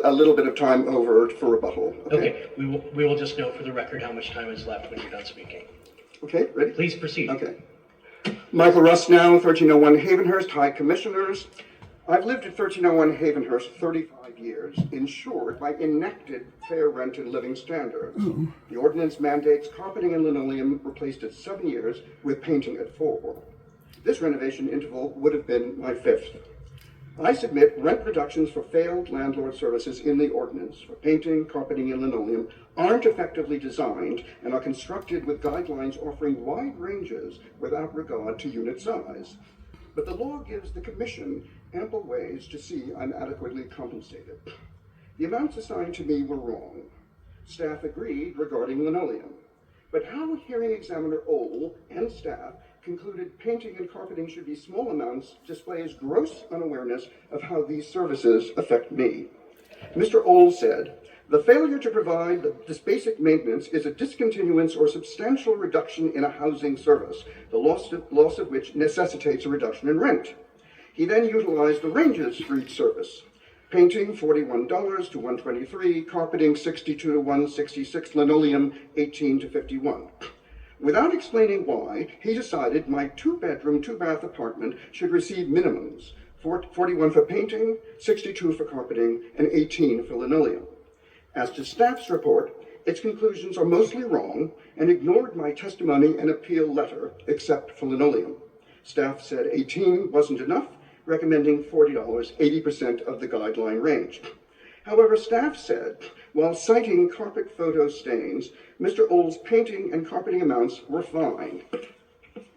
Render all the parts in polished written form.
A little bit of time over for rebuttal. Okay, we will just note for the record how much time is left when you're done speaking. Okay, ready? Please proceed. Okay. Michael Russnow, 1301 Havenhurst, High Commissioners. I've lived at 1301 Havenhurst 35 years, insured by enacted fair rent and living standards. The ordinance mandates carpeting and linoleum replaced at 7 years with painting at 4. This renovation interval would have been my 5th. I submit rent reductions for failed landlord services in the ordinance for painting, carpeting, and linoleum aren't effectively designed and are constructed with guidelines offering wide ranges without regard to unit size. But the law gives the Commission ample ways to see I'm adequately compensated. The amounts assigned to me were wrong. Staff agreed regarding linoleum. But how hearing examiner Ohl and staff concluded painting and carpeting should be small amounts displays gross unawareness of how these services affect me. Mr. Ohl said, "The failure to provide this basic maintenance is a discontinuance or substantial reduction in a housing service, the loss of which necessitates a reduction in rent." He then utilized the ranges for each service. Painting, $41 to $123, carpeting, $62 to $166, linoleum, $18 to $51. Without explaining why, he decided my 2-bedroom, 2-bath apartment should receive minimums, $41 for painting, $62 for carpeting, and $18 for linoleum. As to staff's report, its conclusions are mostly wrong and ignored my testimony and appeal letter, except for linoleum. Staff said $18 wasn't enough, recommending $40, 80% of the guideline range. However, staff said, while citing carpet photo stains, Mr. Ohl's painting and carpeting amounts were fine.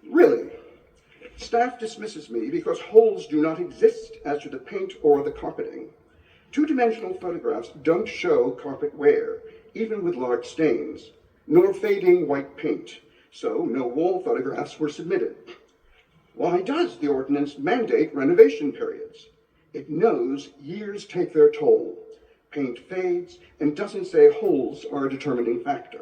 Really? Staff dismisses me because holes do not exist as to the paint or the carpeting. 2-dimensional photographs don't show carpet wear, even with large stains, nor fading white paint, so no wall photographs were submitted. Why does the ordinance mandate renovation periods? It knows years take their toll. Paint fades and doesn't say holes are a determining factor.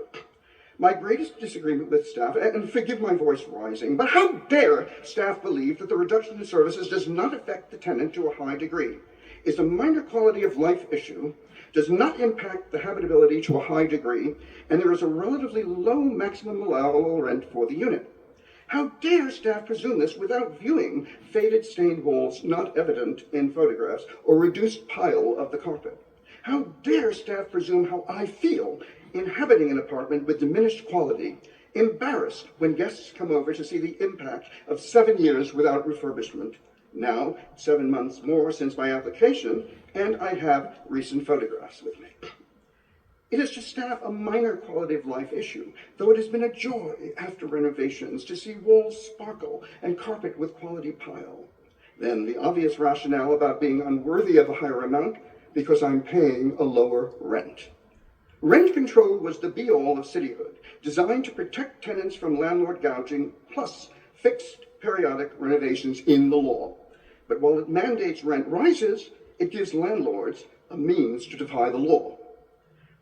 My greatest disagreement with staff, and forgive my voice rising, but how dare staff believe that the reduction in services does not affect the tenant to a high degree, is a minor quality of life issue, does not impact the habitability to a high degree, and there is a relatively low maximum allowable rent for the unit. How dare staff presume this without viewing faded stained walls not evident in photographs or reduced pile of the carpet? How dare staff presume how I feel inhabiting an apartment with diminished quality, embarrassed when guests come over to see the impact of 7 years without refurbishment. Now, 7 months more since my application, and I have recent photographs with me. It is to staff a minor quality of life issue, though it has been a joy after renovations to see walls sparkle and carpet with quality pile. Then the obvious rationale about being unworthy of a higher amount because I'm paying a lower rent. Rent control was the be-all of cityhood, designed to protect tenants from landlord gouging, plus fixed periodic renovations in the law. But while it mandates rent rises, it gives landlords a means to defy the law.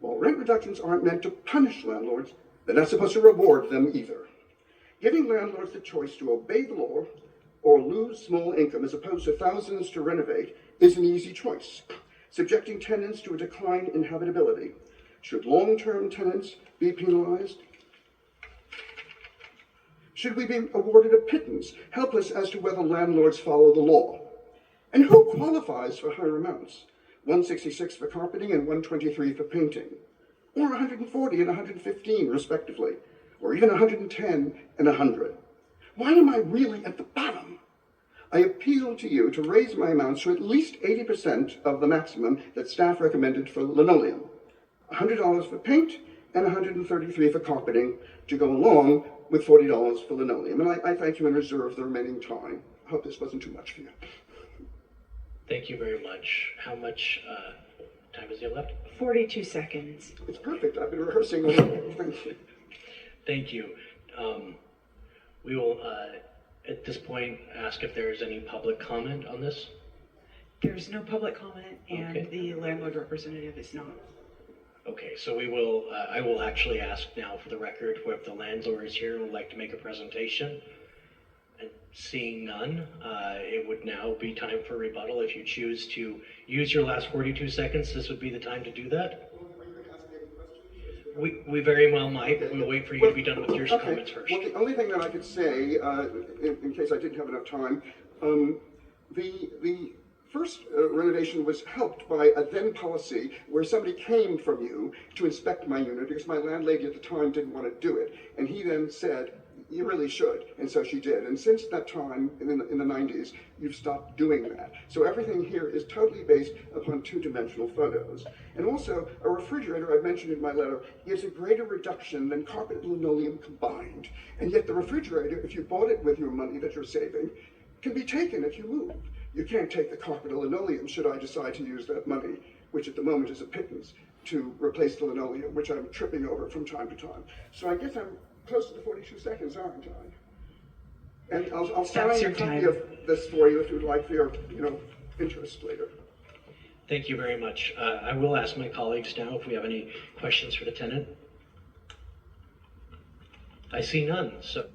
While rent reductions aren't meant to punish landlords, they're not supposed to reward them either. Giving landlords the choice to obey the law or lose small income as opposed to thousands to renovate is an easy choice, subjecting tenants to a decline in habitability. Should long-term tenants be penalized? Should we be awarded a pittance, helpless as to whether landlords follow the law? And who qualifies for higher amounts? 166 for carpeting and 123 for painting, or 140 and 115 respectively, or even 110 and 100. Why am I really at the bottom? I appeal to you to raise my amounts to at least 80% of the maximum that staff recommended for linoleum, $100 for paint and $133 for carpeting to go along with $40 for linoleum. And I thank you and reserve the remaining time. I hope this wasn't too much for you. Thank you very much. How much time is there left? 42 seconds. It's perfect. I've been rehearsing all day. Thank you. Thank you. We will, at this point, ask if there is any public comment on this. There's no public comment, and Okay. the landlord representative is not. Okay, so we will, I will actually ask now for the record if the landlord is here and would like to make a presentation. And seeing none, it would now be time for rebuttal. If you choose to use your last 42 seconds, this would be the time to do that. We very well might, but we'll wait for you to be done with your comments first. Well, the only thing that I could say, in case I didn't have enough time, the first renovation was helped by a then policy where somebody came from you to inspect my unit because my landlady at the time didn't want to do it. And he then said, you really should. And so she did. And since that time, in the 90s, you've stopped doing that. So everything here is totally based upon two-dimensional photos. And also, a refrigerator, I've mentioned in my letter, gives a greater reduction than carpet and linoleum combined. And yet the refrigerator, if you bought it with your money that you're saving, can be taken if you move. You can't take the carpet or linoleum should I decide to use that money, which at the moment is a pittance, to replace the linoleum, which I'm tripping over from time to time. So I guess I'm close to the 42 seconds, aren't I? And I'll sign That's a your copy time. of this for you if you'd like for your, interest later. Thank you very much. I will ask my colleagues now if we have any questions for the tenant. I see none, so.